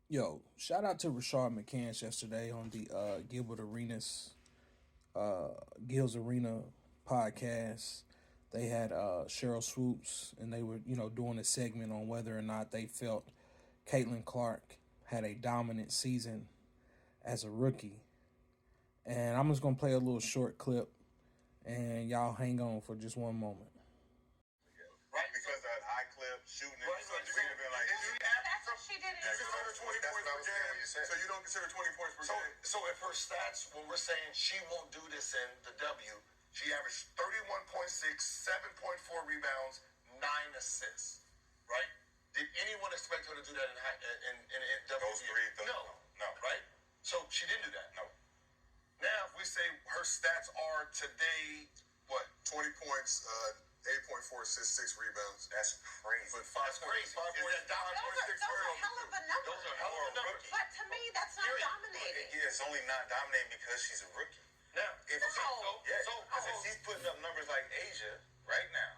Yo, shout out to Rashard McCants yesterday on the Gilbert Arenas Gil's Arena podcast. They had Cheryl Swoops, and they were doing a segment on whether or not they felt Caitlin Clark had a dominant season as a rookie. And I'm just gonna play a little short clip, and y'all hang on for just one moment. Right, because that high clip shooting it, right, so you could have been like, that's what she did. You consider 20 points per game, so you don't consider 20 points per game. So if her stats, when we're saying she won't do this in the W, she averaged 31.6, 7.4 rebounds, 9 assists, right? Did anyone expect her to do that in W? Those three, no. Right? So she didn't do that. No. Now, if we say her stats are today, what? 20 points, 8.4 assists, 6 rebounds. That's crazy. But that's crazy. Those are hell of a number. Those are hell of a numbers. But to me, that's not dominating. Yeah, it's only not dominating because she's a rookie. Now, if if she's putting up numbers like Asia right now,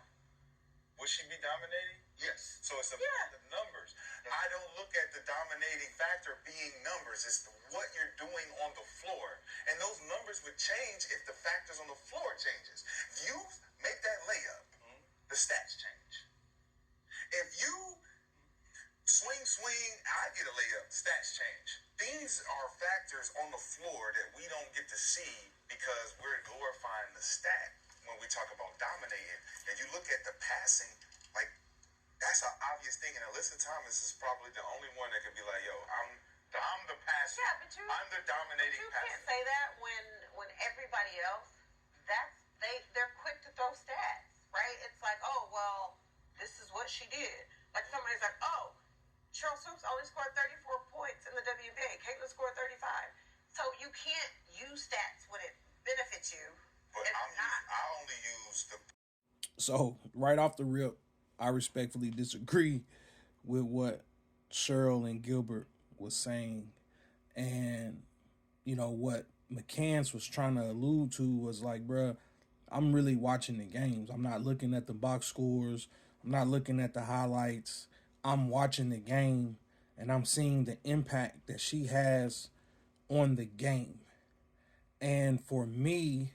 would she be dominating? yes. So it's about the numbers. I don't look at the dominating factor being numbers. It's what you're doing on the floor. And those numbers would change if the factors on the floor changes. If you make that layup, the stats change. If you swing, I get a layup, stats change. These are factors on the floor that we don't get to see because we're glorifying the stat when we talk about dominating. And you look at the passing, like, that's an obvious thing. And Alyssa Thomas is probably the only one that could be like, yo, I'm the passer. Yeah, but I'm the dominating you passer. can't say that when everybody else, they're quick to throw stats, right? It's like, oh well, this is what she did. Like somebody's like, oh, Cheryl Swoops only scored 34 points in the WNBA. Caitlin scored 35. So you can't use stats when it benefits you. But I only use the. So right off the rip, I respectfully disagree with what Cheryl and Gilbert was saying. And, what McCants was trying to allude to was like, bruh, I'm really watching the games. I'm not looking at the box scores. I'm not looking at the highlights. I'm watching the game, and I'm seeing the impact that she has on the game. And for me,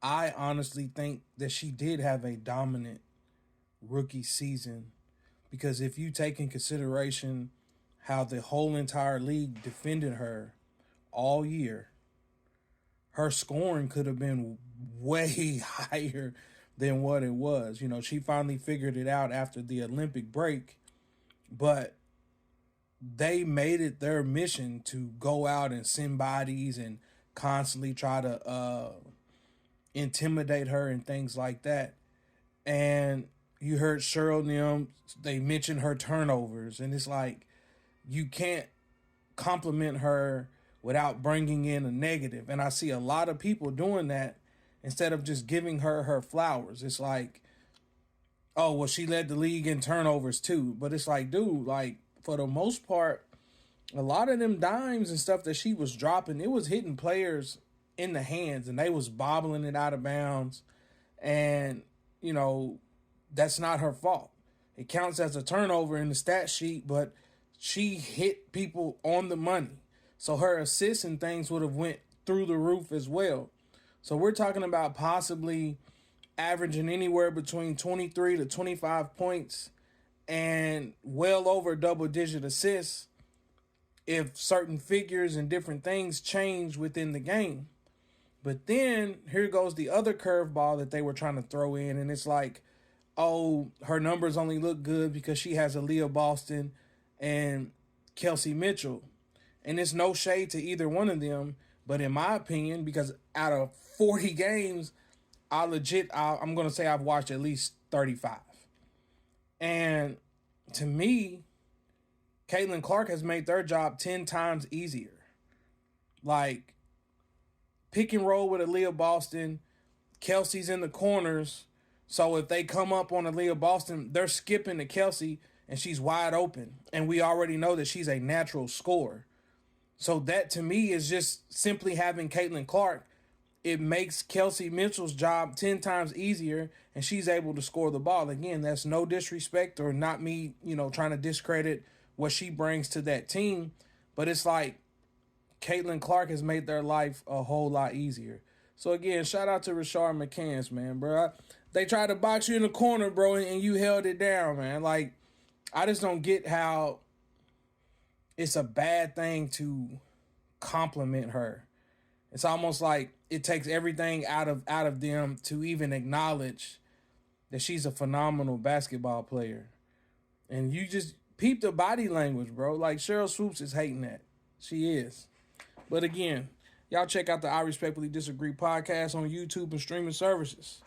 I honestly think that she did have a dominant rookie season, because if you take in consideration how the whole entire league defended her all year, her scoring could have been way higher than what it was. She finally figured it out after the Olympic break, but they made it their mission to go out and send bodies and constantly try to intimidate her and things like that. And you heard Cheryl and them, they mentioned her turnovers, and it's like you can't compliment her without bringing in a negative. And I see a lot of people doing that instead of just giving her flowers. It's like, oh, well, she led the league in turnovers too. But it's like, dude, like, for the most part, a lot of them dimes and stuff that she was dropping, it was hitting players in the hands, and they was bobbling it out of bounds. And, that's not her fault. It counts as a turnover in the stat sheet, but she hit people on the money. So her assists and things would have went through the roof as well. So we're talking about possibly averaging anywhere between 23 to 25 points and well over double-digit assists if certain figures and different things change within the game. But then here goes the other curveball that they were trying to throw in, and it's like, oh, her numbers only look good because she has Aaliyah Boston and Kelsey Mitchell. And it's no shade to either one of them, but in my opinion, because out of 40 games, I'm going to say I've watched at least 35. And to me, Caitlin Clark has made their job 10 times easier. Like, pick and roll with Aaliyah Boston, Kelsey's in the corners. So if they come up on Aaliyah Boston, they're skipping to Kelsey, and she's wide open. And we already know that she's a natural scorer. So that, to me, is just simply having Caitlin Clark. It makes Kelsey Mitchell's job 10 times easier, and she's able to score the ball. Again, that's no disrespect or not me, trying to discredit what she brings to that team. But it's like Caitlin Clark has made their life a whole lot easier. So again, shout out to Rashard McCants, man, bro. They tried to box you in the corner, bro, and you held it down, man. Like, I just don't get how it's a bad thing to compliment her. It's almost like it takes everything out of them to even acknowledge that she's a phenomenal basketball player. And you just peep the body language, bro. Like, Sheryl Swoopes is hating that. She is. But again, y'all check out the I Respectfully Disagree podcast on YouTube and streaming services.